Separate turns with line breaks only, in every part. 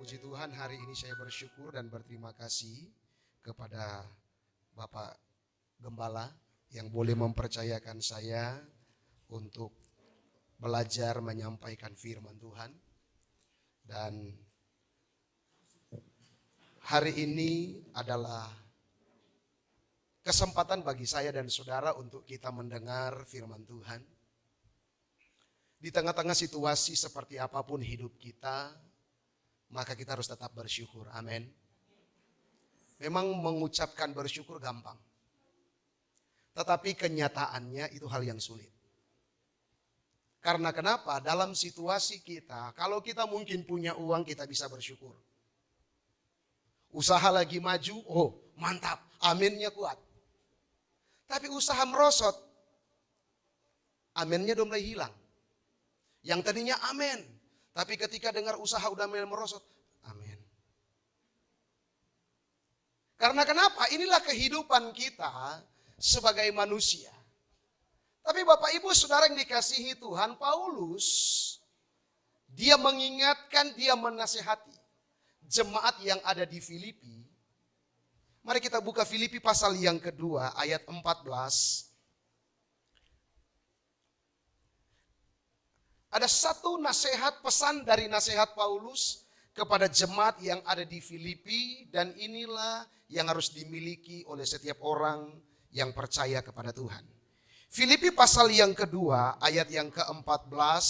Puji Tuhan, hari ini saya bersyukur dan berterima kasih kepada Bapak Gembala yang boleh mempercayakan saya untuk belajar menyampaikan firman Tuhan. Dan hari ini adalah kesempatan bagi saya dan saudara untuk kita mendengar firman Tuhan. Di tengah-tengah situasi seperti apapun hidup kita, maka kita harus tetap bersyukur. Amin. Memang mengucapkan bersyukur gampang, tetapi kenyataannya itu hal yang sulit. Karena kenapa? Dalam situasi kita, kalau kita mungkin punya uang, kita bisa bersyukur. Usaha lagi maju, oh mantap, aminnya kuat. Tapi usaha merosot, aminnya udah mulai hilang. Yang tadinya amin, tapi ketika dengar usaha udah mulai merosot, amin. Karena kenapa? Inilah kehidupan kita sebagai manusia. Tapi Bapak Ibu Saudara yang dikasihi Tuhan, Paulus, dia mengingatkan, dia menasihati jemaat yang ada di Filipi. Mari kita buka Filipi pasal yang kedua ayat 14. Ada satu nasihat, pesan dari nasihat Paulus kepada jemaat yang ada di Filipi, dan inilah yang harus dimiliki oleh setiap orang yang percaya kepada Tuhan. Filipi pasal yang kedua ayat yang ke-14,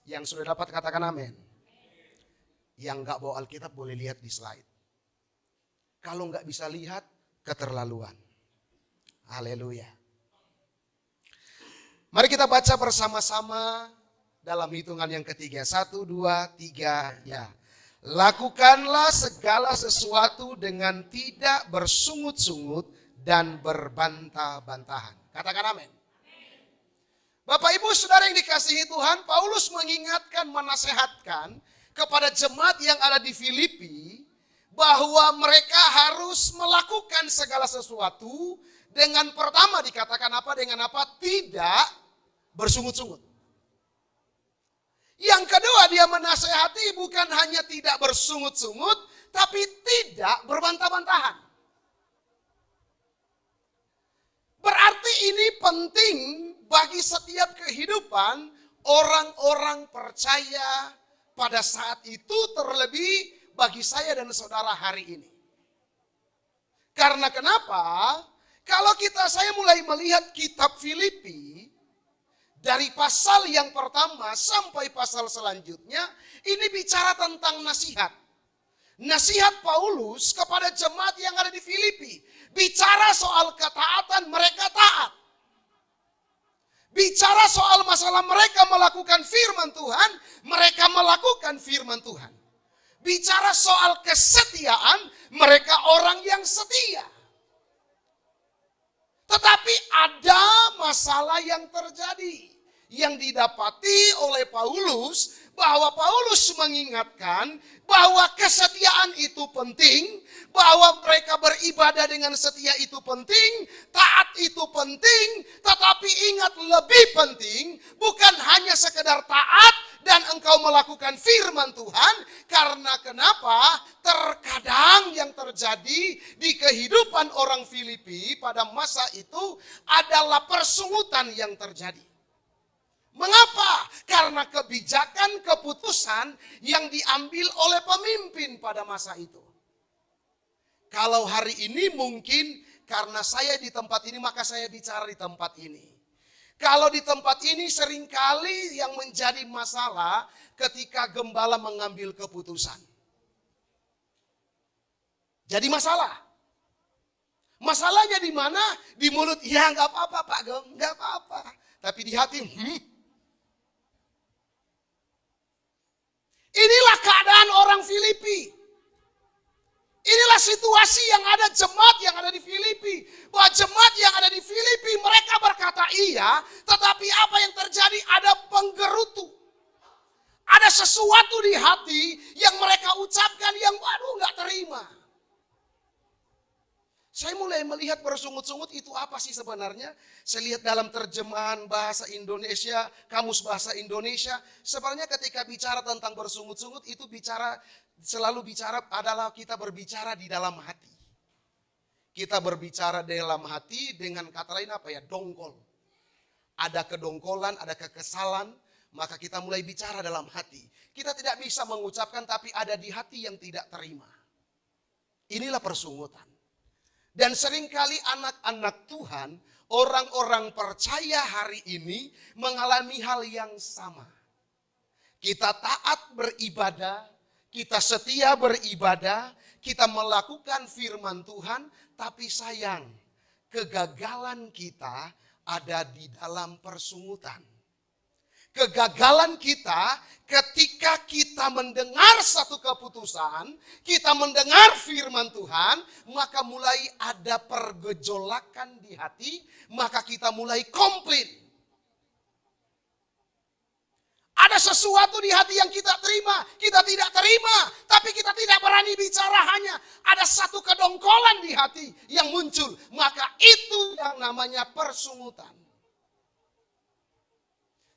yang sudah dapat katakan amin. Yang gak bawa Alkitab boleh lihat di slide. Kalau gak bisa lihat, keterlaluan. Haleluya. Mari kita baca bersama-sama dalam hitungan yang ketiga. 1, 2, 3, ya. Lakukanlah segala sesuatu dengan tidak bersungut-sungut dan berbantah-bantahan. Katakan amin. Bapak Ibu Saudara yang dikasihi Tuhan, Paulus mengingatkan, menasehatkan kepada jemaat yang ada di Filipi bahwa mereka harus melakukan segala sesuatu dengan pertama dikatakan apa? Dengan apa? Tidak bersungut-sungut. Yang kedua, dia menasehati bukan hanya tidak bersungut-sungut, tapi tidak berbantah-bantahan. Berarti ini penting bagi setiap kehidupan orang-orang percaya pada saat itu, terlebih bagi saya dan saudara hari ini. Karena kenapa? Kalau saya mulai melihat kitab Filipi, dari pasal yang pertama sampai pasal selanjutnya, ini bicara tentang nasihat. Nasihat Paulus kepada jemaat yang ada di Filipi. Bicara soal ketaatan, mereka taat. Bicara soal masalah mereka melakukan firman Tuhan, mereka melakukan firman Tuhan. Bicara soal kesetiaan, mereka orang yang setia. Tetapi ada masalah yang terjadi, yang didapati oleh Paulus, bahwa Paulus mengingatkan bahwa kesetiaan itu penting, bahwa mereka beribadah dengan setia itu penting, taat itu penting, tetapi ingat lebih penting bukan hanya sekedar taat dan engkau melakukan firman Tuhan. Karena kenapa? Terkadang yang terjadi di kehidupan orang Filipi pada masa itu adalah persungutan yang terjadi. Mengapa? Karena kebijakan, keputusan yang diambil oleh pemimpin pada masa itu. Kalau hari ini mungkin karena saya di tempat ini, maka saya bicara di tempat ini. Kalau di tempat ini seringkali yang menjadi masalah ketika gembala mengambil keputusan. Jadi masalah. Masalahnya di mana? Di mulut, ya nggak apa-apa Pak Gem, nggak apa-apa. Tapi di hati, Inilah keadaan orang Filipi. Inilah situasi yang ada, jemaat yang ada di Filipi. Bahwa jemaat yang ada di Filipi, mereka berkata iya, tetapi apa yang terjadi? Ada penggerutu. Ada sesuatu di hati yang mereka ucapkan yang waduh gak terima. Saya mulai melihat bersungut-sungut itu apa sih sebenarnya. Saya lihat dalam terjemahan bahasa Indonesia, kamus bahasa Indonesia. Sebenarnya ketika bicara tentang bersungut-sungut itu selalu bicara adalah kita berbicara di dalam hati. Kita berbicara di dalam hati dengan kata lain apa ya? Dongkol. Ada kedongkolan, ada kekesalan, maka kita mulai bicara dalam hati. Kita tidak bisa mengucapkan tapi ada di hati yang tidak terima. Inilah persungutan. Dan seringkali anak-anak Tuhan, orang-orang percaya hari ini mengalami hal yang sama. Kita taat beribadah, kita setia beribadah, kita melakukan firman Tuhan, tapi sayang, kegagalan kita ada di dalam persungutan. Kegagalan kita ketika kita mendengar satu keputusan, kita mendengar firman Tuhan, maka mulai ada pergejolakan di hati, maka kita mulai komplain. Ada sesuatu di hati yang kita terima, kita tidak terima, tapi kita tidak berani bicara, hanya ada satu kedongkolan di hati yang muncul, maka itu yang namanya persungutan.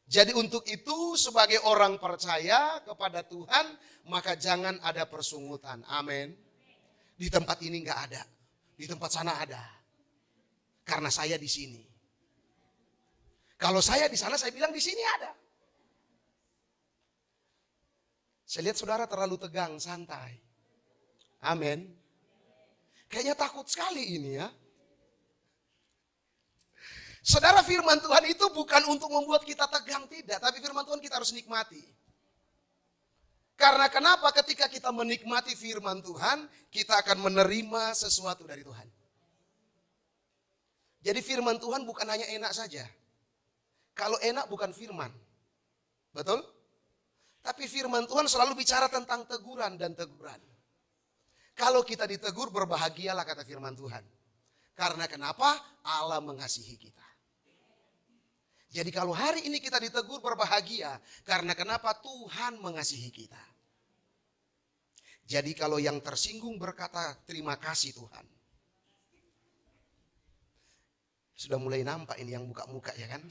Jadi untuk itu sebagai orang percaya kepada Tuhan, maka jangan ada persungutan. Amin. Di tempat ini enggak ada, di tempat sana ada. Karena saya di sini. Kalau saya di sana, saya bilang di sini ada. Saya lihat saudara terlalu tegang, santai. Amin. Kayaknya takut sekali ini ya. Saudara, firman Tuhan itu bukan untuk membuat kita tegang, tidak. Tapi firman Tuhan kita harus nikmati. Karena kenapa? Ketika kita menikmati firman Tuhan, kita akan menerima sesuatu dari Tuhan. Jadi firman Tuhan bukan hanya enak saja. Kalau enak bukan firman. Betul? Tapi firman Tuhan selalu bicara tentang teguran dan teguran. Kalau kita ditegur, berbahagialah kata firman Tuhan. Karena kenapa? Allah mengasihi kita. Jadi kalau hari ini kita ditegur, berbahagia. Karena kenapa? Tuhan mengasihi kita. Jadi kalau yang tersinggung berkata, terima kasih Tuhan. Sudah mulai nampak ini yang muka-muka ya kan?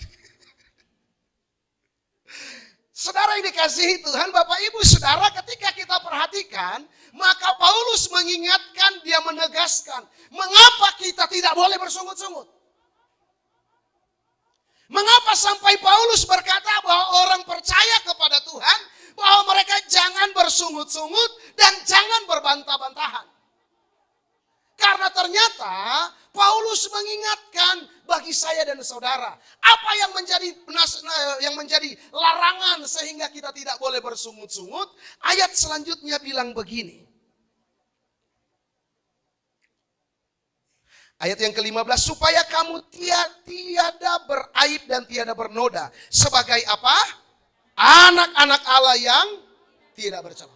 Saudara yang dikasihi Tuhan, Bapak Ibu Saudara, ketika kita perhatikan, maka Paulus mengingatkan, dia menegaskan, mengapa kita tidak boleh bersungut-sungut? Mengapa sampai Paulus berkata bahwa orang percaya kepada Tuhan, bahwa mereka jangan bersungut-sungut dan jangan berbantah-bantahan? Karena ternyata Paulus mengingatkan bagi saya dan saudara, apa yang menjadi larangan sehingga kita tidak boleh bersungut-sungut. Ayat selanjutnya bilang begini. Ayat yang ke-15, supaya kamu tiada beraib dan tiada bernoda. Sebagai apa? Anak-anak Allah yang tidak bercela.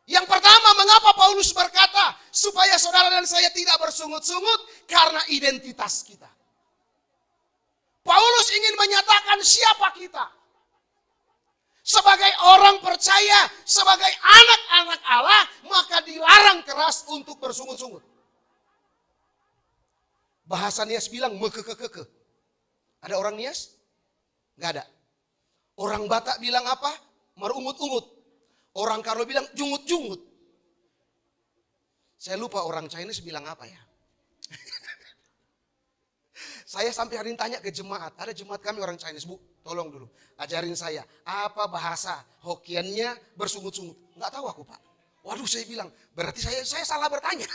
Yang pertama, mengapa Paulus berkata, supaya saudara dan saya tidak bersungut-sungut? Karena identitas kita. Paulus ingin menyatakan siapa kita. Sebagai orang percaya, sebagai anak-anak Allah, maka dilarang keras untuk bersungut-sungut. Bahasa Nias bilang mekekekeke. Ada orang Nias? Enggak ada. Orang Batak bilang apa? Merungut-ungut. Orang Karlo bilang jungut-jungut. Saya lupa orang Chinese bilang apa ya. Saya sampai hari ini tanya ke jemaat. Ada jemaat kami orang Chinese, Bu, tolong dulu. Ajarin saya, apa bahasa Hokkiennya bersungut-sungut. Enggak tahu aku Pak. Waduh saya bilang, berarti saya salah bertanya.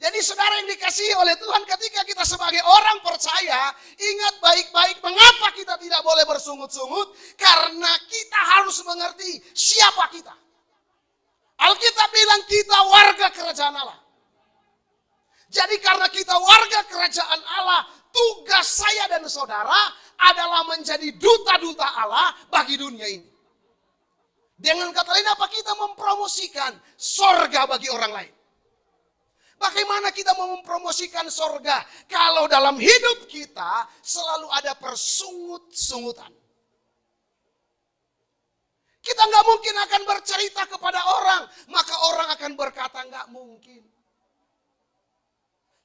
Jadi saudara yang dikasihi oleh Tuhan, ketika kita sebagai orang percaya, ingat baik-baik mengapa kita tidak boleh bersungut-sungut. Karena kita harus mengerti siapa kita. Alkitab bilang kita warga kerajaan Allah. Jadi karena kita warga kerajaan Allah, tugas saya dan saudara adalah menjadi duta-duta Allah bagi dunia ini. Dengan kata lain apa? Kita mempromosikan sorga bagi orang lain. Bagaimana kita mau mempromosikan sorga kalau dalam hidup kita selalu ada persungut-sungutan? Kita nggak mungkin akan bercerita kepada orang, maka orang akan berkata nggak mungkin.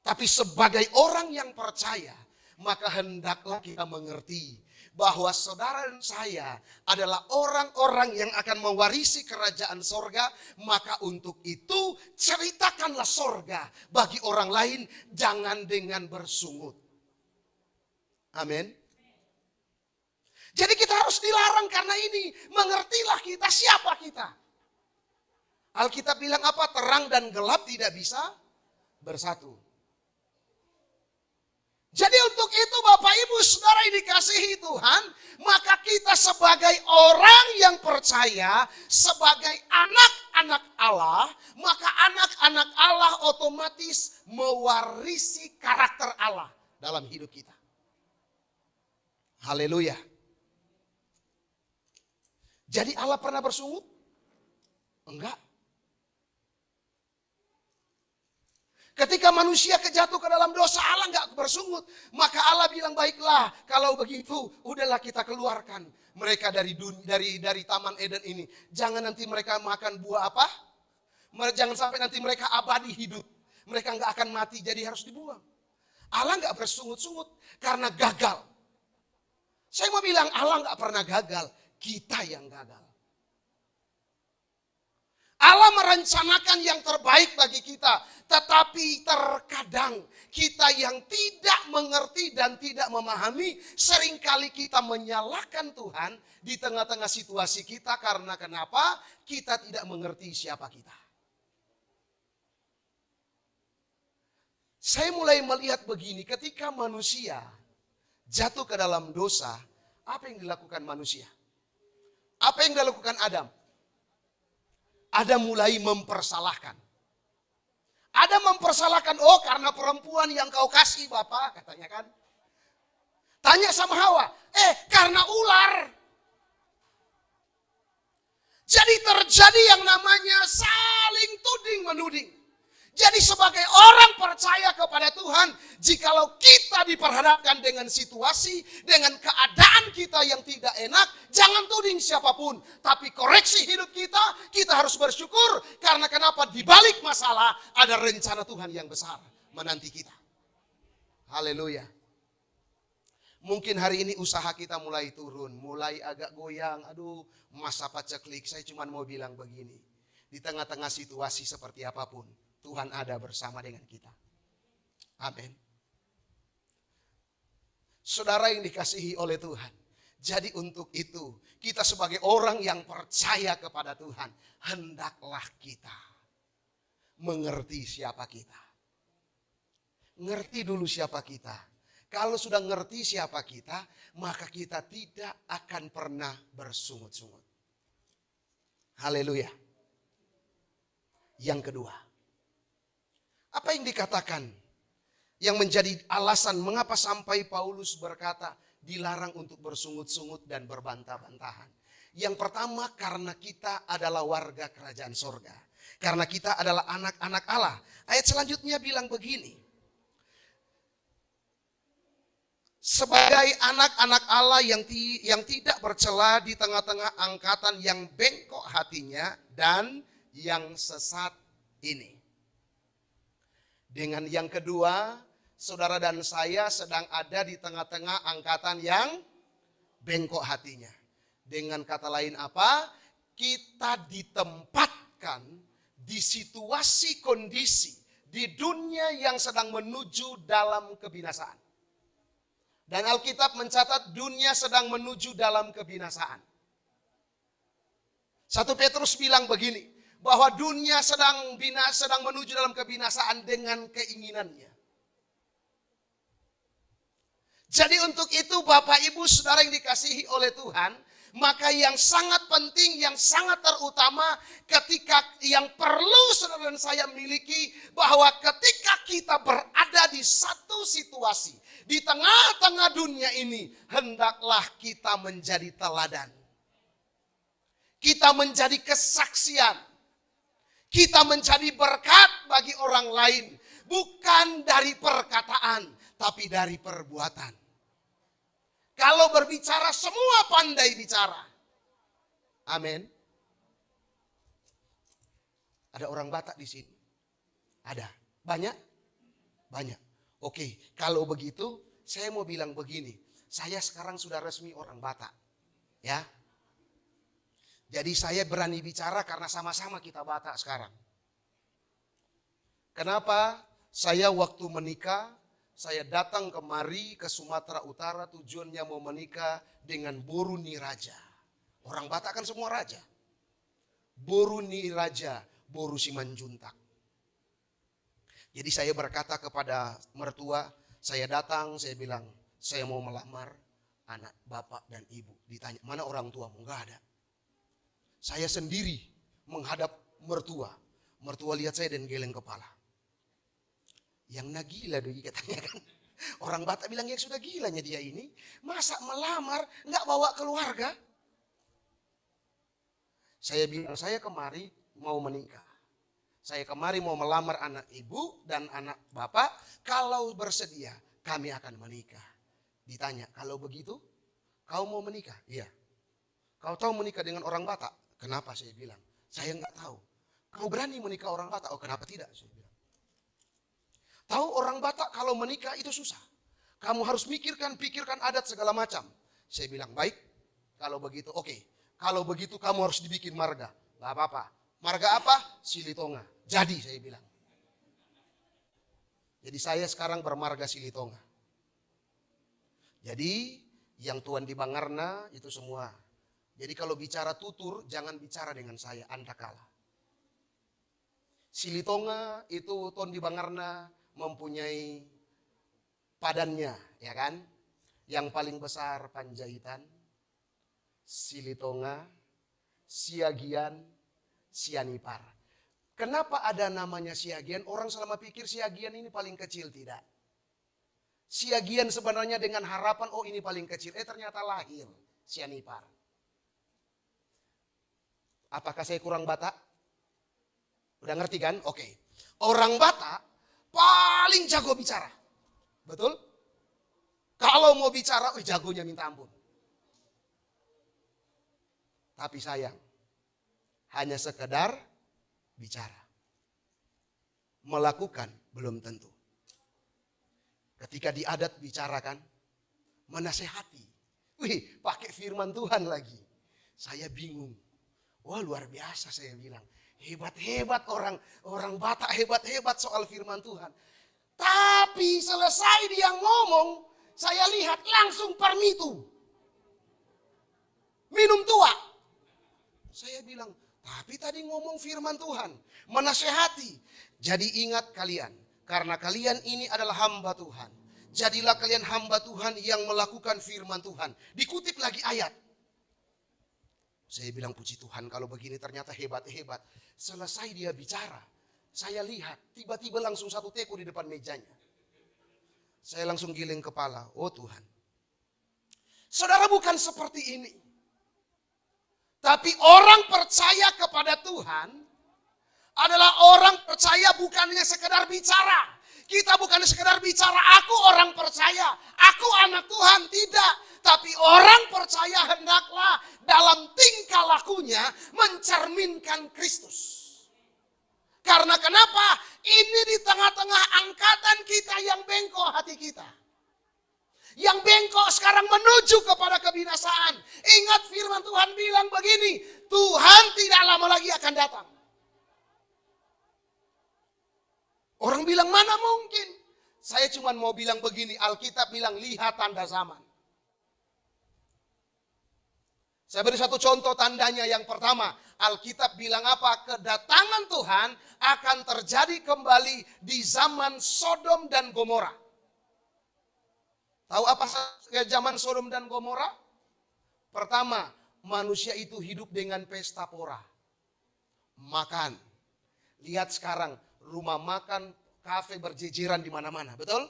Tapi sebagai orang yang percaya, maka hendaklah kita mengerti bahwa saudara dan saya adalah orang-orang yang akan mewarisi kerajaan sorga. Maka untuk itu ceritakanlah sorga bagi orang lain, jangan dengan bersungut. Amin. Jadi kita harus dilarang karena ini. Mengertilah kita siapa kita. Alkitab bilang apa? Terang dan gelap tidak bisa bersatu. Jadi untuk itu Bapak Ibu Saudara yang dikasihi Tuhan, maka kita sebagai orang yang percaya, sebagai anak-anak Allah, maka anak-anak Allah otomatis mewarisi karakter Allah dalam hidup kita. Haleluya. Jadi Allah pernah bersungut? Enggak. Ketika manusia kejatuh ke dalam dosa, Allah enggak bersungut. Maka Allah bilang, baiklah kalau begitu, udahlah kita keluarkan mereka dari Taman Eden ini. Jangan nanti mereka makan buah apa? Jangan sampai nanti mereka abadi hidup. Mereka enggak akan mati, jadi harus dibuang. Allah enggak bersungut-sungut karena gagal. Saya mau bilang Allah enggak pernah gagal. Kita yang gagal. Allah merencanakan yang terbaik bagi kita. Tetapi terkadang kita yang tidak mengerti dan tidak memahami, seringkali kita menyalahkan Tuhan di tengah-tengah situasi kita. Karena kenapa? Kita tidak mengerti siapa kita. Saya mulai melihat begini, ketika manusia jatuh ke dalam dosa, apa yang dilakukan manusia? Apa yang dilakukan Adam? Adam mulai mempersalahkan. Adam mempersalahkan, oh karena perempuan yang kau kasih Bapak, katanya kan. Tanya sama Hawa, karena ular. Jadi terjadi yang namanya saling tuding menuding. Jadi sebagai orang percaya kepada Tuhan, jikalau kita diperhadapkan dengan situasi, dengan keadaan kita yang tidak enak, jangan tuding siapapun. Tapi koreksi hidup kita, kita harus bersyukur. Karena kenapa? Di balik masalah ada rencana Tuhan yang besar menanti kita. Haleluya. Mungkin hari ini usaha kita mulai turun, mulai agak goyang. Aduh, masa paceklik. Saya cuma mau bilang begini. Di tengah-tengah situasi seperti apapun, Tuhan ada bersama dengan kita. Amin. Saudara yang dikasihi oleh Tuhan. Jadi untuk itu, kita sebagai orang yang percaya kepada Tuhan, hendaklah kita mengerti siapa kita. Ngerti dulu siapa kita. Kalau sudah ngerti siapa kita, maka kita tidak akan pernah bersungut-sungut. Haleluya. Yang kedua, apa yang dikatakan yang menjadi alasan mengapa sampai Paulus berkata dilarang untuk bersungut-sungut dan berbantah-bantahan. Yang pertama, karena kita adalah warga kerajaan sorga. Karena kita adalah anak-anak Allah. Ayat selanjutnya bilang begini. Sebagai anak-anak Allah yang tidak bercela di tengah-tengah angkatan yang bengkok hatinya dan yang sesat ini. Dengan yang kedua, saudara dan saya sedang ada di tengah-tengah angkatan yang bengkok hatinya. Dengan kata lain apa? Kita ditempatkan di situasi kondisi di dunia yang sedang menuju dalam kebinasaan. Dan Alkitab mencatat dunia sedang menuju dalam kebinasaan. 1 Petrus bilang begini, bahwa dunia sedang menuju dalam kebinasaan dengan keinginannya. Jadi untuk itu Bapak Ibu Saudara yang dikasihi oleh Tuhan, maka yang sangat penting, yang sangat terutama ketika yang perlu saudara dan saya miliki, bahwa ketika kita berada di satu situasi, di tengah-tengah dunia ini, hendaklah kita menjadi teladan. Kita menjadi kesaksian. Kita menjadi berkat bagi orang lain. Bukan dari perkataan, tapi dari perbuatan. Kalau berbicara semua pandai bicara. Amin. Ada orang Batak di sini? Ada. Banyak? Banyak. Oke, kalau begitu saya mau bilang begini. Saya sekarang sudah resmi orang Batak. Ya. Jadi saya berani bicara karena sama-sama kita Batak sekarang. Kenapa? Saya waktu menikah, saya datang kemari ke Sumatera Utara tujuannya mau menikah dengan Boru Niraja. Orang Batak kan semua raja. Boru Niraja, Boru Simanjuntak. Jadi saya berkata kepada mertua, saya datang, saya bilang, saya mau melamar anak bapak dan ibu. Ditanya, mana orang tuamu? Enggak ada. Saya sendiri menghadap mertua. Mertua lihat saya dan geleng kepala. Yang nagila doi katanya kan. Orang Batak bilang, ya sudah gilanya dia ini. Masa melamar enggak bawa keluarga? Saya bilang, saya kemari mau menikah. Saya kemari mau melamar anak ibu dan anak bapak. Kalau bersedia, kami akan menikah. Ditanya, kalau begitu, kau mau menikah? Iya. Kau tahu menikah dengan orang Batak? Kenapa? Saya bilang, saya enggak tahu. Kau berani menikah orang Batak? Oh, kenapa tidak? Saya bilang. Tahu orang Batak kalau menikah itu susah. Kamu harus pikirkan adat segala macam. Saya bilang, baik. Kalau begitu, oke. Kalau begitu kamu harus dibikin marga. Gak apa-apa. Marga apa? Silitonga. Jadi saya bilang. Jadi saya sekarang bermarga Silitonga. Jadi yang Tuan di Bangarna itu semua. Jadi kalau bicara tutur jangan bicara dengan saya, Anda kalah. Silitonga itu Tuan di Bangarna mempunyai padannya, ya kan? Yang paling besar Panjaitan, Silitonga, Siagian, Sianipar. Kenapa ada namanya Siagian? Orang selama pikir Siagian ini paling kecil, tidak. Siagian sebenarnya dengan harapan, oh ini paling kecil. Ternyata lahir Sianipar. Apakah saya kurang Batak? Udah ngerti kan? Oke. Orang Batak paling jago bicara. Betul? Kalau mau bicara, jagonya minta ampun. Tapi sayang, hanya sekedar bicara. Melakukan belum tentu. Ketika di adat bicarakan, menasehati. Wih, pakai firman Tuhan lagi. Saya bingung. Wah, luar biasa saya bilang. Hebat-hebat orang Batak, hebat-hebat soal firman Tuhan. Tapi selesai dia ngomong, saya lihat langsung permitu. Minum tua. Saya bilang, tapi tadi ngomong firman Tuhan, menasehati. Jadi ingat kalian, karena kalian ini adalah hamba Tuhan. Jadilah kalian hamba Tuhan yang melakukan firman Tuhan. Dikutip lagi ayat. Saya bilang puji Tuhan kalau begini ternyata hebat-hebat. Selesai dia bicara, saya lihat tiba-tiba langsung satu teko di depan mejanya. Saya langsung giling kepala, oh Tuhan. Saudara bukan seperti ini. Tapi orang percaya kepada Tuhan adalah orang percaya bukannya sekedar bicara. Kita bukan sekedar bicara, aku orang percaya, aku anak Tuhan, tidak. Tapi orang percaya hendaklah dalam tingkah lakunya mencerminkan Kristus. Karena kenapa? Ini di tengah-tengah angkatan kita yang bengkok hati kita. Yang bengkok sekarang menuju kepada kebinasaan. Ingat firman Tuhan bilang begini, Tuhan tidak lama lagi akan datang. Orang bilang mana mungkin? Saya cuma mau bilang begini, Alkitab bilang lihat tanda zaman. Saya beri satu contoh tandanya. Yang pertama, Alkitab bilang apa? Kedatangan Tuhan akan terjadi kembali di zaman Sodom dan Gomora. Tahu apa zaman Sodom dan Gomora? Pertama, manusia itu hidup dengan pesta pora. Makan. Lihat sekarang, rumah makan, kafe berjejeran di mana-mana, betul?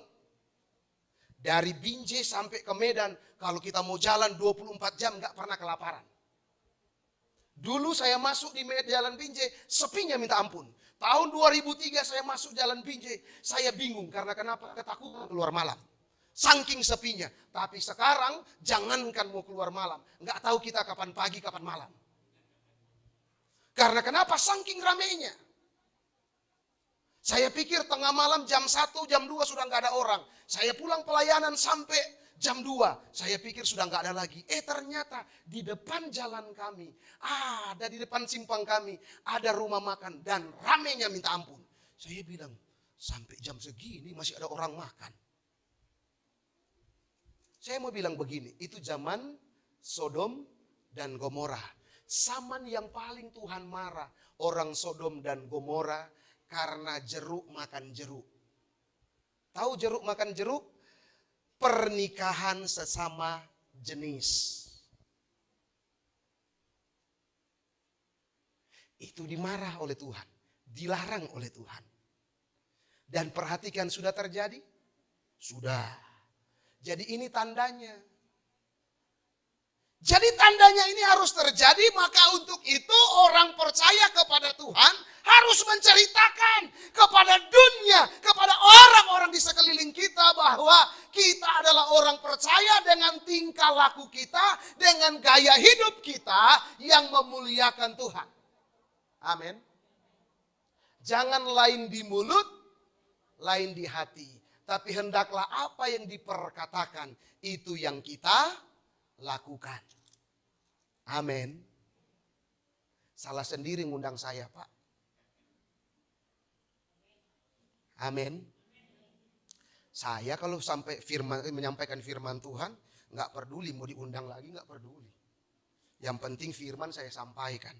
Dari Binjai sampai ke Medan, kalau kita mau jalan 24 jam nggak pernah kelaparan. Dulu saya masuk di jalan Binjai, sepinya minta ampun. Tahun 2003 saya masuk jalan Binjai, saya bingung karena kenapa? Ketakutan keluar malam. Saking sepinya. Tapi sekarang jangankan mau keluar malam. Nggak tahu kita kapan pagi, kapan malam. Karena kenapa? Saking ramainya. Saya pikir tengah malam jam 1, jam 2 sudah nggak ada orang. Saya pulang pelayanan sampai jam 2. Saya pikir sudah nggak ada lagi. Ternyata di depan jalan kami, ada di depan simpang kami, ada rumah makan dan ramenya minta ampun. Saya bilang, sampai jam segini masih ada orang makan. Saya mau bilang begini, itu zaman Sodom dan Gomora. Zaman yang paling Tuhan marah orang Sodom dan Gomora karena jeruk makan jeruk. Tahu jeruk makan jeruk? Pernikahan sesama jenis. Itu dimarah oleh Tuhan, dilarang oleh Tuhan. Dan perhatikan, sudah terjadi? Sudah. Jadi ini tandanya. Jadi tandanya ini harus terjadi, maka untuk itu orang percaya kepada Tuhan harus menceritakan kepada dunia, kepada orang-orang di sekeliling kita bahwa kita adalah orang percaya dengan tingkah laku kita, dengan gaya hidup kita yang memuliakan Tuhan. Amin. Jangan lain di mulut, lain di hati. Tapi hendaklah apa yang diperkatakan itu yang kita lakukan. Amin. Salah sendiri ngundang saya, Pak. Amin. Saya kalau sampai menyampaikan firman Tuhan, nggak peduli mau diundang lagi, nggak peduli. Yang penting firman saya sampaikan.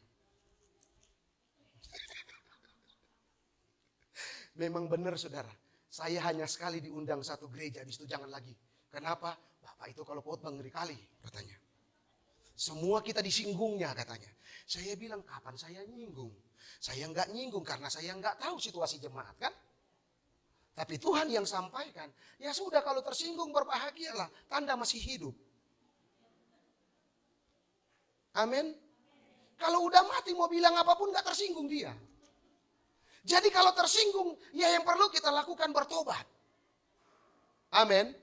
Memang benar, saudara. Saya hanya sekali diundang satu gereja, di situ jangan lagi. Kenapa? Bapak itu kalau khotbah ngeri kali, katanya. Semua kita disinggungnya, katanya. Saya bilang, kapan saya nyinggung? Saya nggak nyinggung karena saya nggak tahu situasi jemaat, kan? Tapi Tuhan yang sampaikan. Ya sudah, kalau tersinggung berbahagialah, tanda masih hidup. Amin. Kalau udah mati mau bilang apapun nggak tersinggung dia. Jadi kalau tersinggung, ya yang perlu kita lakukan bertobat. Amin.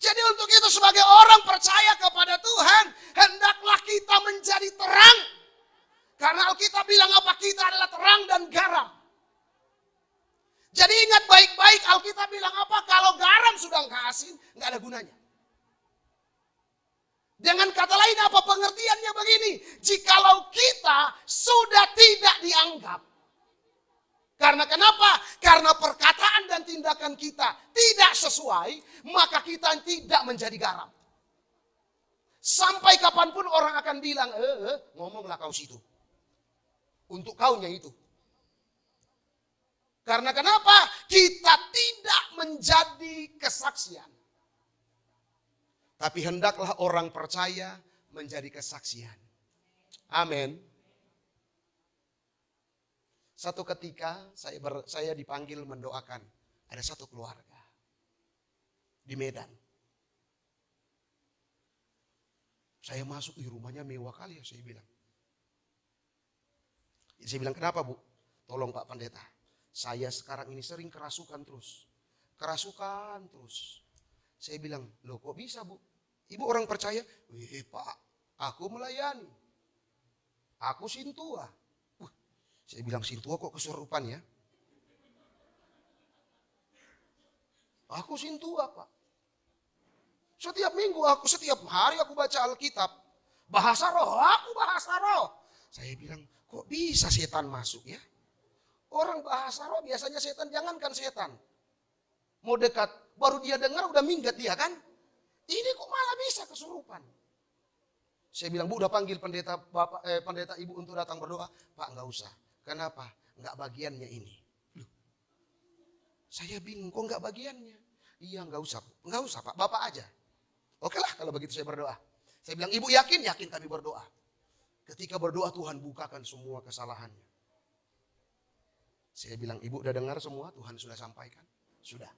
Jadi untuk itu sebagai orang percaya kepada Tuhan, hendaklah kita menjadi terang. Karena Alkitab bilang apa? Kita adalah terang dan garam. Jadi ingat baik-baik, Alkitab bilang apa? Kalau garam sudah nggak asin, nggak ada gunanya. Dengan kata lain apa pengertiannya begini? Jikalau kita sudah tidak dianggap. Karena kenapa? Karena perkataan dan tindakan kita tidak sesuai, maka kita tidak menjadi garam. Sampai kapanpun orang akan bilang, ngomonglah kau situ. Untuk kaunya itu. Karena kenapa? Kita tidak menjadi kesaksian. Tapi hendaklah orang percaya menjadi kesaksian. Amin. Satu ketika saya dipanggil mendoakan. Ada satu keluarga di Medan. Saya masuk, rumahnya mewah kali ya, saya bilang. Saya bilang, kenapa Bu? Tolong Pak Pendeta. Saya sekarang ini sering kerasukan terus. Kerasukan terus. Saya bilang, loh kok bisa Bu? Ibu orang percaya? Pak, aku melayani. Aku sintua. Saya bilang, sintua kok kesurupan ya? Aku sintua Pak. Setiap minggu setiap hari aku baca Alkitab. Bahasa roh, aku bahasa roh. Saya bilang, kok bisa setan masuk ya? Orang bahasa roh biasanya setan, jangankan setan. Mau dekat, baru dia dengar udah minggat dia kan? Ini kok malah bisa kesurupan. Saya bilang, Bu udah panggil pendeta ibu untuk datang berdoa. Pak nggak usah. Kenapa? Nggak bagiannya ini. Loh, saya bingung, kok nggak bagiannya? Iya nggak usah, nggak usah Pak, Bapak aja. Oke lah kalau begitu saya berdoa. Saya bilang, Ibu yakin kami berdoa. Ketika berdoa Tuhan bukakan semua kesalahannya. Saya bilang, Ibu udah dengar semua, Tuhan sudah sampaikan? Sudah.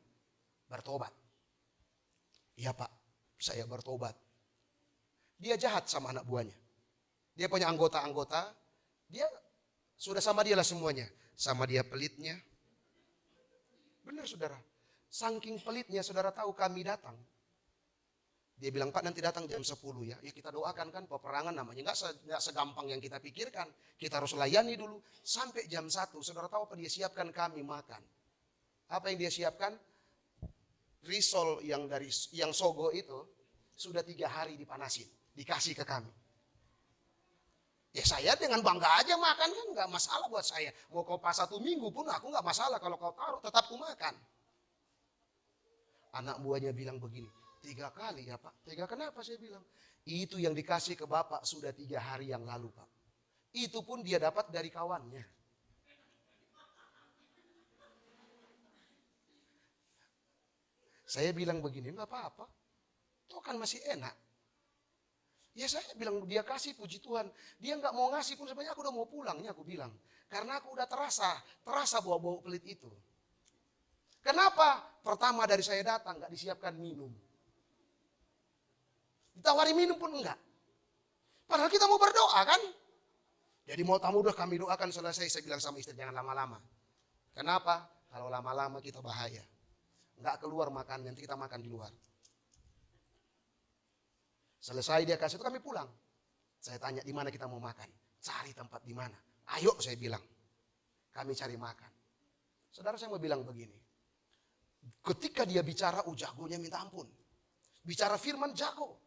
Bertobat. Iya Pak, saya bertobat. Dia jahat sama anak buahnya. Dia punya anggota-anggota, dia sudah sama dia lah semuanya. Sama dia pelitnya. Benar saudara. Saking pelitnya saudara tahu kami datang. Dia bilang, Pak nanti datang jam 10 ya. Ya kita doakan kan peperangan namanya. Nggak segampang yang kita pikirkan. Kita harus layani dulu. Sampai jam 1. Saudara tahu apa dia siapkan kami makan. Apa yang dia siapkan? Risol yang sogo itu sudah 3 hari dipanasin, dikasih ke kami. Ya saya dengan bangga aja makan kan, nggak masalah buat saya. Mau kau pas 1 minggu pun aku nggak masalah, kalau kau taruh tetap ku makan. Anak buahnya bilang begini, 3 kali ya Pak. 3 kenapa saya bilang? Itu yang dikasih ke Bapak sudah 3 hari yang lalu Pak. Itu pun dia dapat dari kawannya. Saya bilang begini, nggak apa-apa. Itu kan masih enak. Ya saya bilang dia kasih, puji Tuhan. Dia nggak mau ngasih pun sebenarnya aku udah mau pulangnya, aku bilang. Karena aku udah terasa bau-bau pelit itu. Kenapa? Pertama dari saya datang nggak disiapkan minum. Ditawari minum pun enggak. Padahal kita mau berdoa kan. Jadi mau tamu udah kami doakan selesai, saya bilang sama istri jangan lama-lama. Kenapa? Kalau lama-lama kita bahaya. Nggak keluar makan, nanti kita makan di luar. Selesai dia kasih itu kami pulang. Saya tanya di mana kita mau makan. Cari tempat di mana. Ayo saya bilang. Kami cari makan. Saudara saya mau bilang begini. Ketika dia bicara jagonya minta ampun. Bicara firman jago.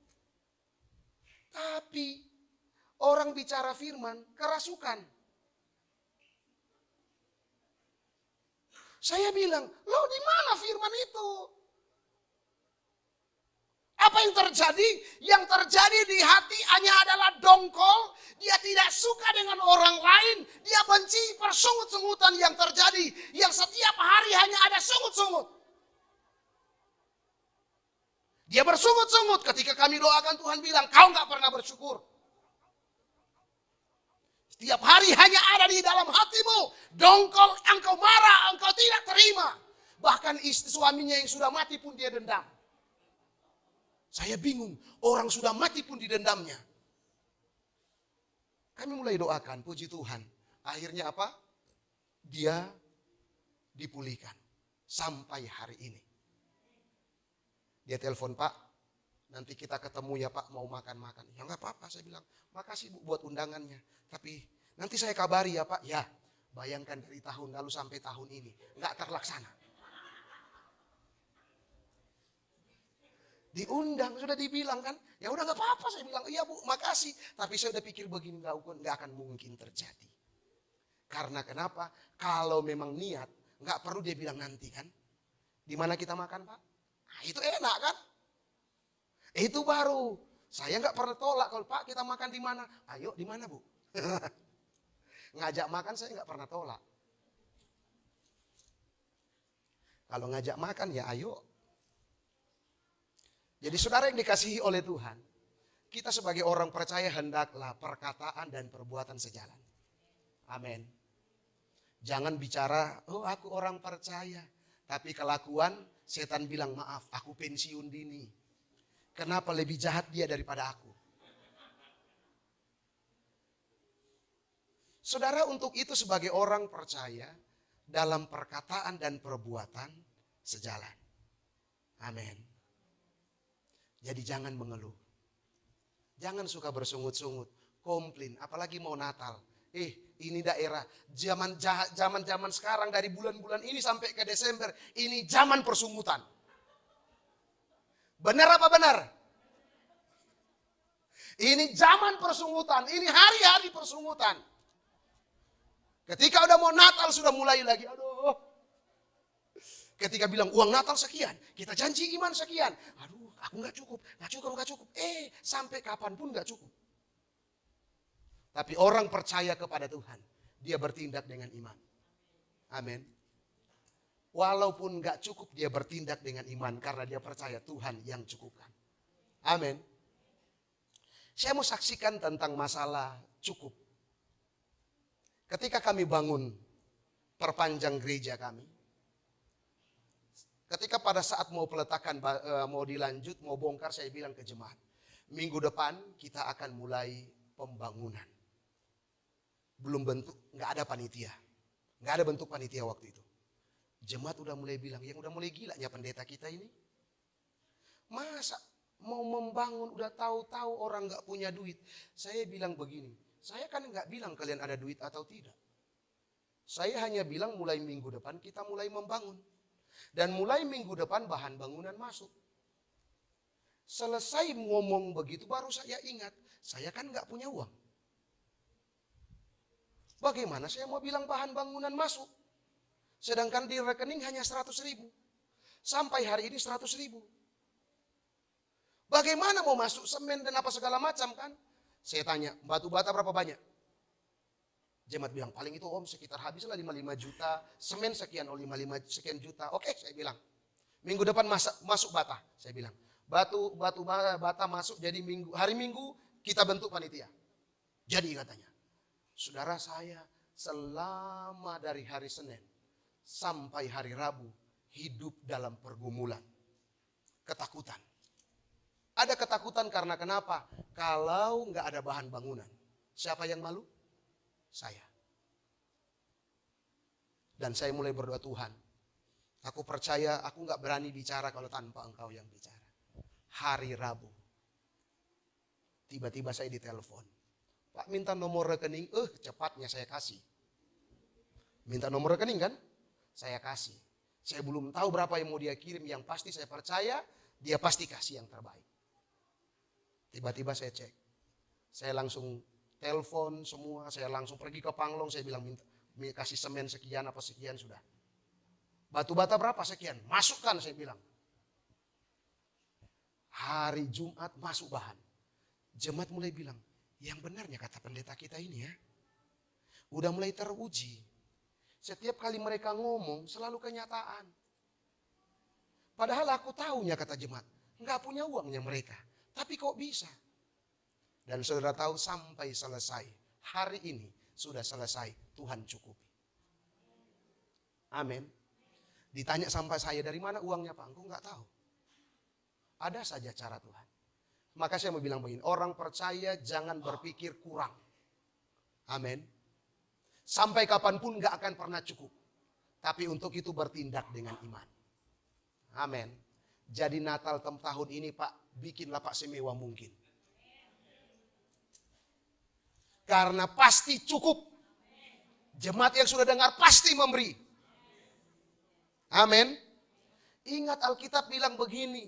Tapi orang bicara firman kerasukan. Saya bilang, loh di mana firman itu? Apa yang terjadi? Yang terjadi di hati hanya adalah dongkol. Dia tidak suka dengan orang lain. Dia benci persungut-sungutan yang terjadi. Yang setiap hari hanya ada sungut-sungut. Dia bersungut-sungut ketika kami doakan Tuhan bilang, kau gak pernah bersyukur. Setiap hari hanya ada di dalam hatimu. Dongkol, engkau marah, engkau tidak terima. Bahkan istri suaminya yang sudah mati pun dia dendam. Saya bingung, orang sudah mati pun didendamnya. Kami mulai doakan, puji Tuhan. Akhirnya apa? Dia dipulihkan. Sampai hari ini. Dia telepon, Pak, nanti kita ketemu ya Pak, mau makan-makan. Ya nggak apa-apa, saya bilang, makasih Bu buat undangannya. Tapi nanti saya kabari ya Pak. Ya, bayangkan dari tahun lalu sampai tahun ini. Nggak terlaksana. Diundang, sudah dibilang kan. Ya udah nggak apa-apa, saya bilang, iya Bu, makasih. Tapi saya udah pikir begini, nggak akan mungkin terjadi. Karena kenapa? Kalau memang niat, nggak perlu dia bilang nanti kan. Di mana kita makan Pak? Nah, itu enak kan? Itu baru. Saya nggak pernah tolak kalau Pak kita makan di mana? Ayo di mana Bu? Ngajak makan saya nggak pernah tolak. Kalau ngajak makan ya ayo. Jadi saudara yang dikasihi oleh Tuhan, kita sebagai orang percaya hendaklah perkataan dan perbuatan sejalan. Amin. Jangan bicara, oh aku orang percaya. Tapi kelakuan setan bilang maaf, aku pensiun dini. Kenapa lebih jahat dia daripada aku? Saudara untuk itu sebagai orang percaya dalam perkataan dan perbuatan sejalan. Amin. Jadi jangan mengeluh. Jangan suka bersungut-sungut, komplain, apalagi mau Natal. Ini daerah zaman sekarang dari bulan-bulan ini sampai ke Desember, ini zaman persungutan. Benar apa benar? Ini zaman persungutan, ini hari-hari persungutan. Ketika udah mau Natal sudah mulai lagi, aduh. Ketika bilang uang Natal sekian, kita janji iman sekian. Aduh, aku nggak cukup. Sampai kapanpun nggak cukup. Tapi orang percaya kepada Tuhan, dia bertindak dengan iman. Amin. Walaupun nggak cukup, dia bertindak dengan iman karena dia percaya Tuhan yang cukupkan. Amin. Saya mau saksikan tentang masalah cukup. Ketika kami bangun perpanjang gereja kami, ketika pada saat mau peletakan, mau dilanjut, mau bongkar, saya bilang ke jemaat, minggu depan kita akan mulai pembangunan. Belum bentuk, nggak ada panitia. Nggak ada bentuk panitia waktu itu. Jemaat udah mulai bilang, yang udah mulai gilanya pendeta kita ini. Masa mau membangun udah tahu-tahu orang nggak punya duit. Saya bilang begini, saya kan nggak bilang kalian ada duit atau tidak. Saya hanya bilang mulai minggu depan kita mulai membangun. Dan mulai minggu depan bahan bangunan masuk. Selesai ngomong begitu baru saya ingat, saya kan nggak punya uang. Bagaimana saya mau bilang bahan bangunan masuk? Sedangkan di rekening hanya 100.000. Sampai hari ini 100.000. Bagaimana mau masuk semen dan apa segala macam kan? Saya tanya, batu bata berapa banyak? Jemaat bilang, paling itu om sekitar habislah 55 juta. Semen sekian, 55 sekian juta. Oke, saya bilang. Minggu depan masuk bata, saya bilang. Bata masuk, jadi hari Minggu kita bentuk panitia. Jadi katanya. Saudara saya selama dari hari Senin sampai hari Rabu hidup dalam pergumulan. Ketakutan. Ada ketakutan karena kenapa? Kalau nggak ada bahan bangunan. Siapa yang malu? Saya. Dan saya mulai berdoa, Tuhan, aku percaya aku nggak berani bicara kalau tanpa Engkau yang bicara. Hari Rabu. Tiba-tiba saya ditelepon. Pak minta nomor rekening, cepatnya saya kasih. Minta nomor rekening kan? Saya kasih. Saya belum tahu berapa yang mau dia kirim, yang pasti saya percaya dia pasti kasih yang terbaik. Tiba-tiba saya cek. Saya langsung telepon semua, saya langsung pergi ke Panglong, saya bilang minta kasih semen sekian apa sekian sudah. Batu bata berapa sekian? Masukkan saya bilang. Hari Jumat masuk bahan. Jemaat mulai bilang, yang benarnya kata pendeta kita ini ya. Udah mulai teruji. Setiap kali mereka ngomong selalu kenyataan. Padahal aku tahunya kata jemaat, nggak punya uangnya mereka. Tapi kok bisa? Dan saudara tahu sampai selesai. Hari ini sudah selesai, Tuhan cukupi. Amin. Ditanya sampai saya dari mana uangnya Pak? Engkau nggak tahu. Ada saja cara Tuhan. Maka saya mau bilang begini, orang percaya jangan berpikir kurang. Amin. Sampai kapanpun gak akan pernah cukup. Tapi untuk itu bertindak dengan iman. Amin. Jadi Natal tahun ini Pak, bikinlah Pak semewah mungkin. Karena pasti cukup. Jemaat yang sudah dengar pasti memberi. Amin. Ingat Alkitab bilang begini,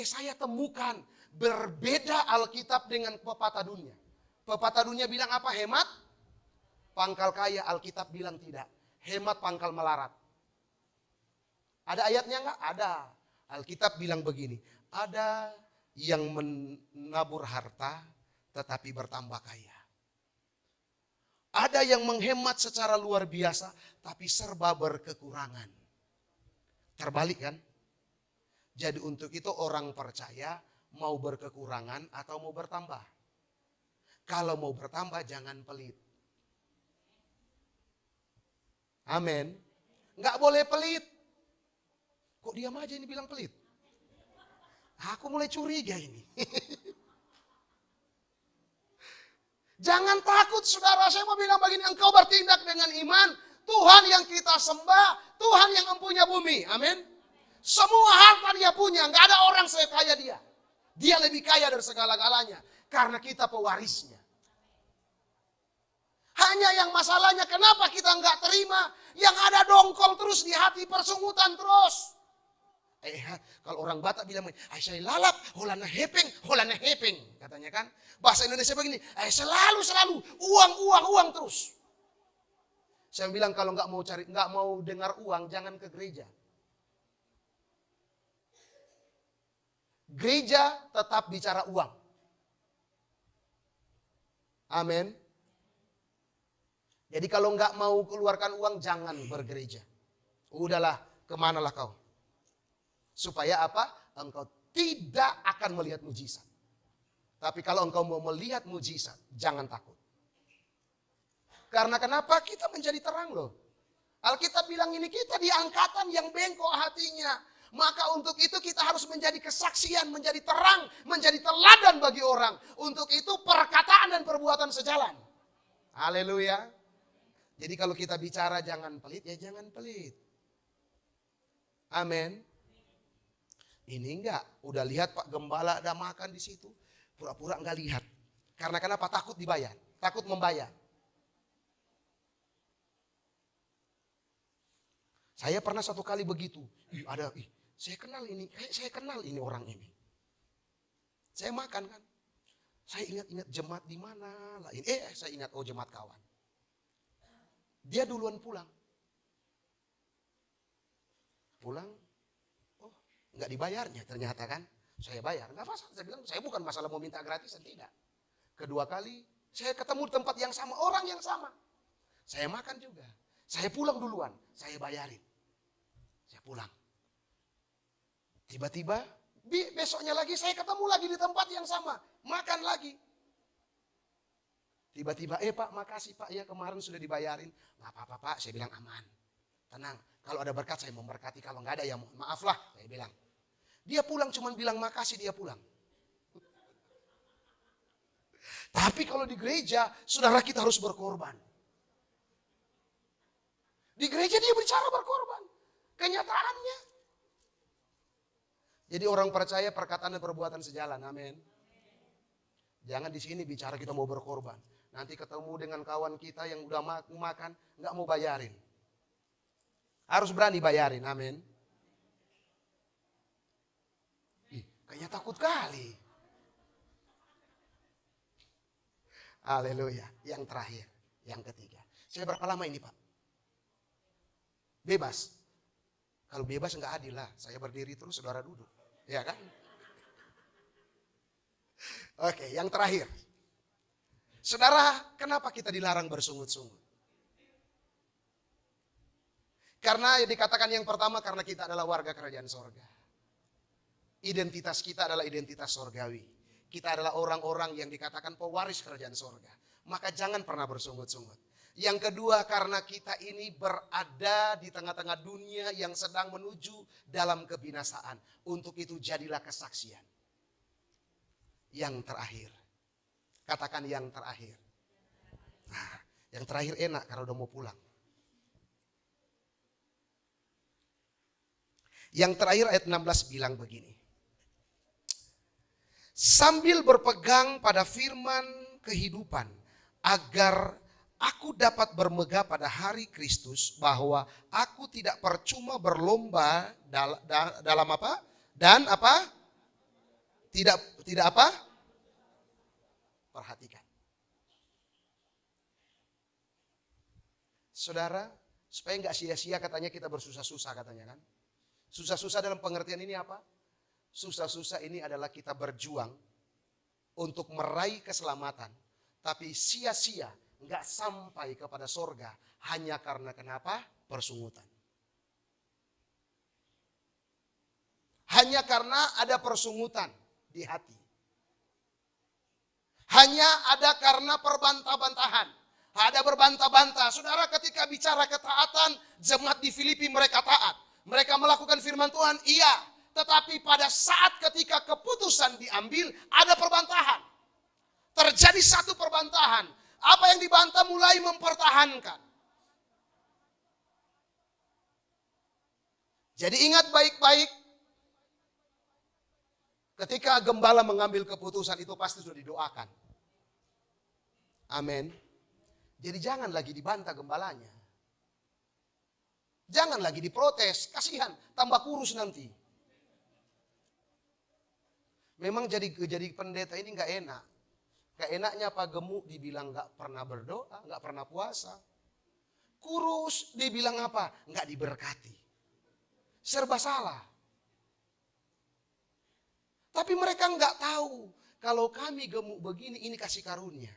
saya temukan berbeda Alkitab dengan pepatah dunia. Pepatah dunia bilang apa? Hemat pangkal kaya. Alkitab bilang tidak. Hemat pangkal melarat. Ada ayatnya enggak? Ada. Alkitab bilang begini. Ada yang menabur harta tetapi bertambah kaya. Ada yang menghemat secara luar biasa tapi serba berkekurangan. Terbalik kan? Jadi untuk itu orang percaya mau berkekurangan atau mau bertambah. Kalau mau bertambah jangan pelit. Amin. Nggak boleh pelit. Kok diam aja ini bilang pelit? Aku mulai curiga ini. Jangan takut saudara, saya mau bilang begini, engkau bertindak dengan iman. Tuhan yang kita sembah, Tuhan yang mempunyai bumi. Amin. Semua harta dia punya, nggak ada orang sekaya dia. Dia lebih kaya dari segala-galanya. Karena kita pewarisnya. Hanya yang masalahnya kenapa kita nggak terima. Yang ada dongkol terus di hati, persungutan terus. Kalau orang Batak bilang, saya lalap, holana hepeng. Katanya kan. Bahasa Indonesia begini, selalu uang terus. Saya bilang kalau nggak mau dengar uang, jangan ke gereja. Gereja tetap bicara uang. Amin. Jadi kalau nggak mau keluarkan uang, jangan bergereja. Udahlah, kemanalah kau. Supaya apa? Engkau tidak akan melihat mujizat. Tapi kalau engkau mau melihat mujizat, jangan takut. Karena kenapa? Kita menjadi terang loh. Alkitab bilang ini kita di angkatan yang bengkok hatinya. Maka untuk itu kita harus menjadi kesaksian, menjadi terang, menjadi teladan bagi orang. Untuk itu perkataan dan perbuatan sejalan. Haleluya. Jadi kalau kita bicara jangan pelit, ya jangan pelit. Amin. Ini enggak, udah lihat Pak Gembala ada makan di situ. Pura-pura enggak lihat. Karena kenapa? Takut dibayar, takut membayar. Saya pernah satu kali begitu. Saya kenal ini orang ini. Saya makan kan. Saya ingat jemaat di mana lah ini. Saya ingat jemaat kawan. Dia duluan pulang. Nggak dibayarnya ternyata kan. Saya bayar, nggak masalah. Saya bilang, saya bukan masalah mau minta gratisan, tidak. Kedua kali, saya ketemu di tempat yang sama, orang yang sama. Saya makan juga. Saya pulang duluan, saya bayarin. Saya pulang. Tiba-tiba, besoknya lagi saya ketemu lagi di tempat yang sama. Makan lagi. Tiba-tiba, Pak, makasih Pak, ya kemarin sudah dibayarin. Nggak apa-apa Pak, saya bilang aman. Tenang, kalau ada berkat saya memberkati, kalau nggak ada ya mohon maaf lah, saya bilang. Dia pulang cuma bilang makasih, dia pulang. Tapi kalau di gereja, saudara kita harus berkorban. Di gereja dia bicara berkorban. Kenyataannya. Jadi orang percaya perkataan dan perbuatan sejalan, amin. Jangan di sini bicara kita mau berkorban. Nanti ketemu dengan kawan kita yang udah makan, nggak mau bayarin. Harus berani bayarin, amin. Kayaknya takut kali. Haleluya. Yang terakhir, yang ketiga. Saya berapa lama ini Pak? Bebas. Kalau bebas nggak adil lah. Saya berdiri terus, saudara duduk. Ya kan? Oke, yang terakhir. Saudara, kenapa kita dilarang bersungut-sungut? Karena dikatakan yang pertama, karena kita adalah warga kerajaan sorga. Identitas kita adalah identitas sorgawi. Kita adalah orang-orang yang dikatakan pewaris kerajaan sorga. Maka jangan pernah bersungut-sungut. Yang kedua, karena kita ini berada di tengah-tengah dunia yang sedang menuju dalam kebinasaan. Untuk itu jadilah kesaksian. Yang terakhir. Katakan yang terakhir. Nah, yang terakhir enak karena udah mau pulang. Yang terakhir ayat 16 bilang begini. Sambil berpegang pada firman kehidupan, agar aku dapat bermegah pada hari Kristus, bahwa aku tidak percuma berlomba dalam apa? Dan apa? Tidak apa? Perhatikan. Saudara, supaya nggak sia-sia katanya kita bersusah-susah katanya kan. Susah-susah dalam pengertian ini apa? Susah-susah ini adalah kita berjuang untuk meraih keselamatan. Tapi sia-sia, nggak sampai kepada sorga. Hanya karena kenapa? Persungutan. Hanya karena ada persungutan di hati. Hanya ada karena perbantah-bantahan. Ada berbantah-bantah. Saudara, ketika bicara ketaatan, jemaat di Filipi mereka taat. Mereka melakukan firman Tuhan, iya. Tetapi pada saat ketika keputusan diambil, ada perbantahan. Terjadi satu perbantahan. Apa yang dibantah mulai mempertahankan. Jadi ingat baik-baik. Ketika gembala mengambil keputusan itu pasti sudah didoakan. Amin. Jadi jangan lagi dibantah gembalanya. Jangan lagi diprotes. Kasihan, tambah kurus nanti. Memang jadi pendeta ini nggak enak. Gak enaknya Pak gemuk dibilang nggak pernah berdoa, nggak pernah puasa. Kurus dibilang apa? Nggak diberkati. Serba salah. Tapi mereka nggak tahu kalau kami gemuk begini ini kasih karunia.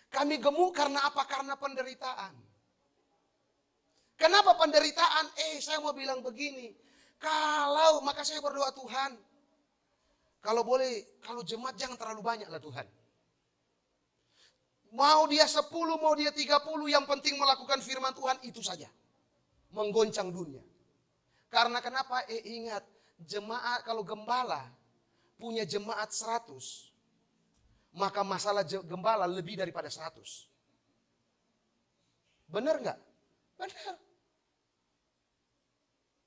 Kami gemuk karena apa? Karena penderitaan. Kenapa penderitaan? Saya mau bilang begini. Maka saya berdoa Tuhan. Kalau boleh, kalau jemaat jangan terlalu banyak lah Tuhan. Mau dia 10, mau dia 30, yang penting melakukan firman Tuhan itu saja. Menggoncang dunia. Karena kenapa? Ingat, jemaat kalau gembala punya jemaat 100, maka masalah gembala lebih daripada 100. Benar nggak? Benar.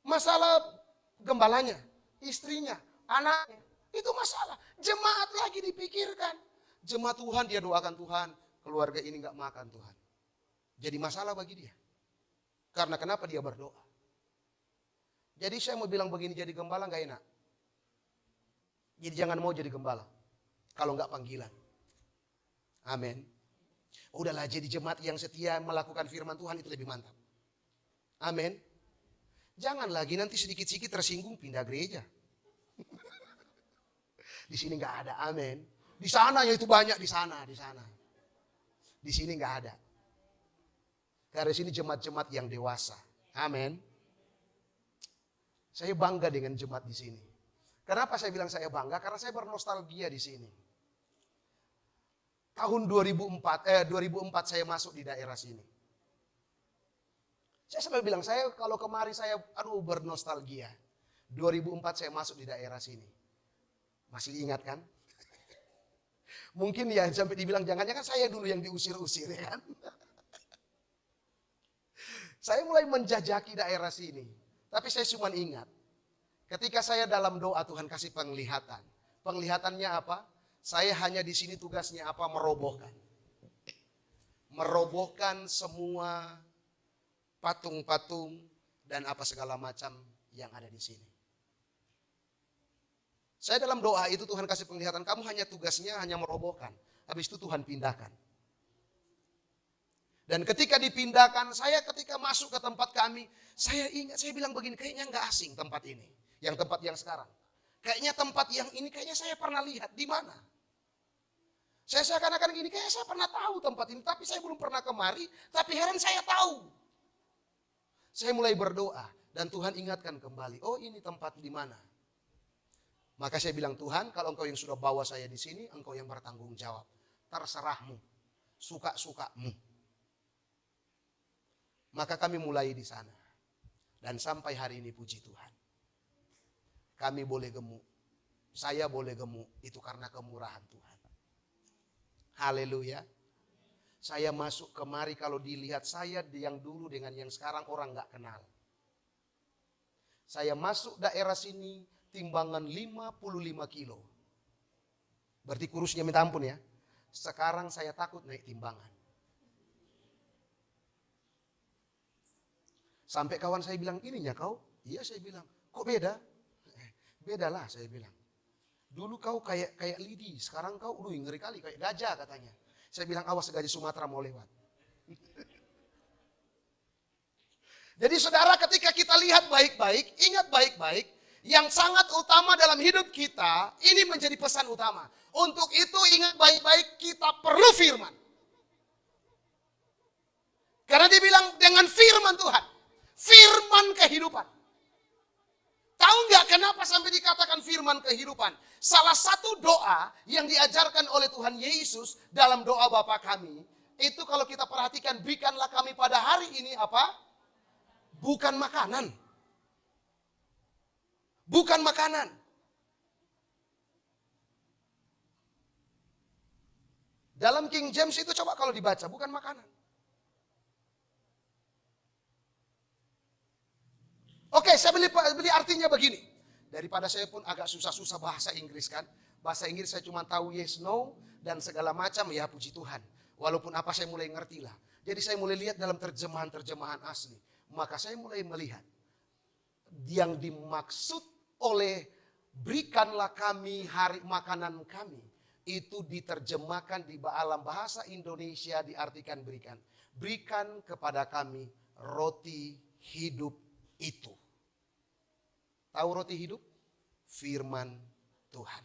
Masalah gembalanya, istrinya, anaknya, itu masalah. Jemaat lagi dipikirkan. Jemaat Tuhan dia doakan Tuhan, keluarga ini nggak makan Tuhan. Jadi masalah bagi dia. Karena kenapa dia berdoa? Jadi saya mau bilang begini, jadi gembala nggak enak. Jadi jangan mau jadi gembala kalau nggak panggilan. Amin. Udahlah, jadi jemaat yang setia melakukan firman Tuhan itu lebih mantap. Amin. Jangan lagi nanti sedikit-sedikit tersinggung pindah gereja. Di sini nggak ada, amin. Di sana ya itu banyak, di sana. Di sini nggak ada. Karena di sini jemaat-jemaat yang dewasa, amin. Saya bangga dengan jemaat di sini. Kenapa saya bilang saya bangga? Karena saya bernostalgia di sini. Tahun 2004 saya masuk di daerah sini. Saya selalu bilang, saya kalau kemari saya bernostalgia. 2004 saya masuk di daerah sini. Masih ingat kan? Mungkin ya sampai dibilang jangan-jangan saya dulu yang diusir-usir ya kan? Saya mulai menjajaki daerah sini. Tapi saya cuma ingat, ketika saya dalam doa Tuhan kasih penglihatan. Penglihatannya apa? Saya hanya di sini tugasnya apa? Merobohkan. Merobohkan semua patung-patung dan apa segala macam yang ada di sini. Saya dalam doa itu Tuhan kasih penglihatan, kamu hanya tugasnya hanya merobohkan. Habis itu Tuhan pindahkan. Dan ketika dipindahkan, saya ketika masuk ke tempat kami, saya ingat, saya bilang begini, kayaknya nggak asing tempat ini. Yang tempat yang sekarang. Kayaknya tempat yang ini, kayaknya saya pernah lihat, di mana? Saya seakan-akan gini, kayaknya saya pernah tahu tempat ini, tapi saya belum pernah kemari, tapi heran saya tahu. Saya mulai berdoa, dan Tuhan ingatkan kembali, oh ini tempat di mana? Maka saya bilang, Tuhan, kalau engkau yang sudah bawa saya di sini, engkau yang bertanggung jawab. Terserahmu, suka-sukamu. Maka kami mulai di sana. Dan sampai hari ini puji Tuhan. Kami boleh gemuk. Saya boleh gemuk. Itu karena kemurahan Tuhan. Haleluya. Saya masuk kemari kalau dilihat saya yang dulu dengan yang sekarang orang gak kenal. Saya masuk daerah sini timbangan 55 kilo. Berarti kurusnya minta ampun ya. Sekarang saya takut naik timbangan. Sampai kawan saya bilang, ininya kau? Iya saya bilang, kok beda? Bedalah saya bilang. Dulu kau kayak lidi, sekarang kau ngeri kali kayak gajah katanya. Saya bilang awas gajah Sumatera mau lewat. Jadi saudara ketika kita lihat baik-baik, ingat baik-baik, yang sangat utama dalam hidup kita, ini menjadi pesan utama. Untuk itu ingat baik-baik kita perlu firman. Karena dia bilang dengan firman Tuhan. Firman kehidupan. Tahu nggak kenapa sampai dikatakan firman kehidupan? Salah satu doa yang diajarkan oleh Tuhan Yesus dalam doa Bapa kami, itu kalau kita perhatikan, berikanlah kami pada hari ini apa? Bukan makanan. Bukan makanan. Dalam King James itu coba kalau dibaca, bukan makanan. Oke, saya beli artinya begini. Daripada saya pun agak susah-susah bahasa Inggris kan. Bahasa Inggris saya cuma tahu yes, no, dan segala macam ya puji Tuhan. Walaupun apa saya mulai ngerti lah. Jadi saya mulai lihat dalam terjemahan-terjemahan asli. Maka saya mulai melihat. Yang dimaksud oleh berikanlah kami hari makanan kami. Itu diterjemahkan di dalam bahasa Indonesia diartikan berikan. Berikan kepada kami roti hidup itu. Tahu roti hidup? Firman Tuhan.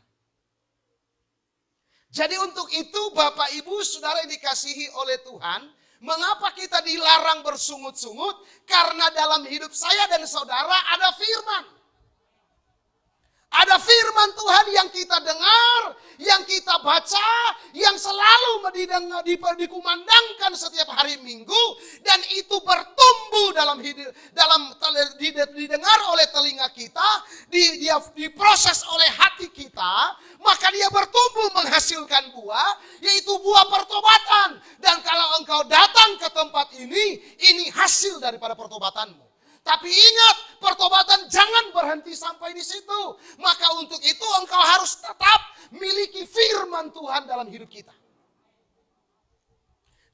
Jadi untuk itu Bapak Ibu Saudara yang dikasihi oleh Tuhan, mengapa kita dilarang bersungut-sungut? Karena dalam hidup saya dan saudara ada firman. Ada firman Tuhan yang kita dengar, yang kita baca, yang selalu dikumandangkan setiap hari Minggu, dan itu bertumbuh didengar oleh telinga kita, diproses oleh hati kita, maka dia bertumbuh menghasilkan buah, yaitu buah pertobatan. Dan kalau engkau datang ke tempat ini hasil daripada pertobatanmu. Tapi ingat, pertobatan jangan berhenti sampai di situ. Maka untuk itu engkau harus tetap miliki firman Tuhan dalam hidup kita.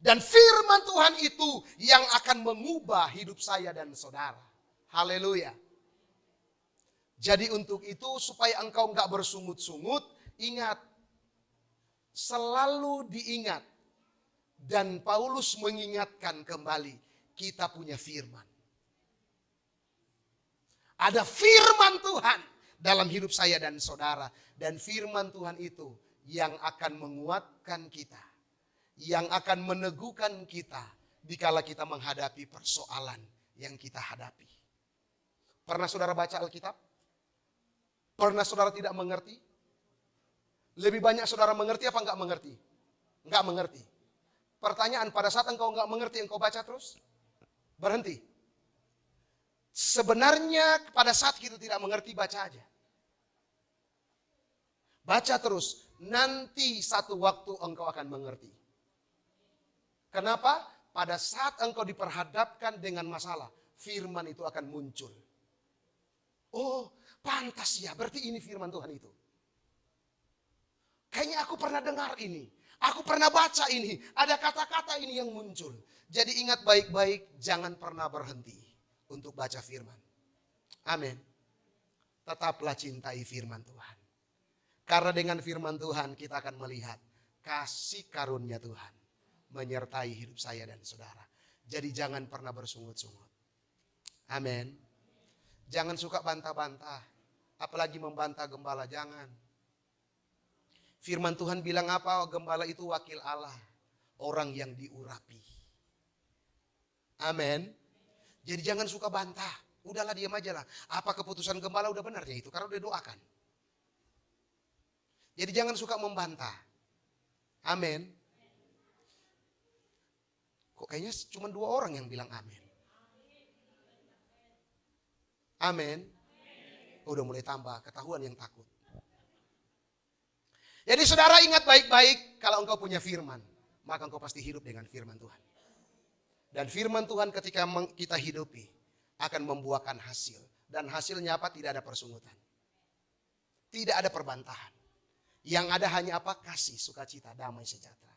Dan firman Tuhan itu yang akan mengubah hidup saya dan saudara. Haleluya. Jadi untuk itu supaya engkau enggak bersungut-sungut, ingat. Selalu diingat. Dan Paulus mengingatkan kembali, kita punya firman. Ada firman Tuhan dalam hidup saya dan saudara. Dan firman Tuhan itu yang akan menguatkan kita. Yang akan meneguhkan kita dikala kita menghadapi persoalan yang kita hadapi. Pernah saudara baca Alkitab? Pernah saudara tidak mengerti? Lebih banyak saudara mengerti apa enggak mengerti? Enggak mengerti. Pertanyaan, pada saat engkau enggak mengerti, engkau baca terus? Berhenti. Sebenarnya pada saat kita tidak mengerti, baca aja. Baca terus. Nanti satu waktu engkau akan mengerti. Kenapa? Pada saat engkau diperhadapkan dengan masalah, firman itu akan muncul. Oh, pantas ya, berarti ini firman Tuhan itu. Kayaknya aku pernah dengar ini. Aku pernah baca ini. Ada kata-kata ini yang muncul. Jadi ingat baik-baik, jangan pernah berhenti untuk baca firman. Amin. Tetaplah cintai firman Tuhan. Karena dengan firman Tuhan kita akan melihat kasih karunia Tuhan menyertai hidup saya dan saudara. Jadi jangan pernah bersungut-sungut. Amin. Jangan suka bantah-bantah. Apalagi membantah gembala, jangan. Firman Tuhan bilang apa? Gembala itu wakil Allah. Orang yang diurapi. Amin. Jadi jangan suka bantah. Udahlah diam aja lah. Apa keputusan gembala udah benar ya itu. Karena udah doakan. Jadi jangan suka membantah. Amin. Kok kayaknya cuma 2 orang yang bilang amin. Amin. Udah mulai tambah. Ketahuan yang takut. Jadi saudara ingat baik-baik, kalau engkau punya firman, maka engkau pasti hidup dengan firman Tuhan. Dan firman Tuhan ketika kita hidupi, akan membuahkan hasil. Dan hasilnya apa? Tidak ada persungutan. Tidak ada perbantahan. Yang ada hanya apa? Kasih, sukacita, damai, sejahtera.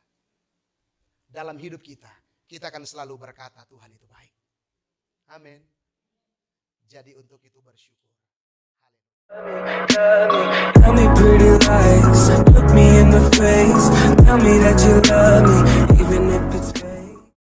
Dalam hidup kita akan selalu berkata Tuhan itu baik. Amin. Jadi untuk itu bersyukur.
Tell me pretty lies, look me in the face. Tell me that you love me.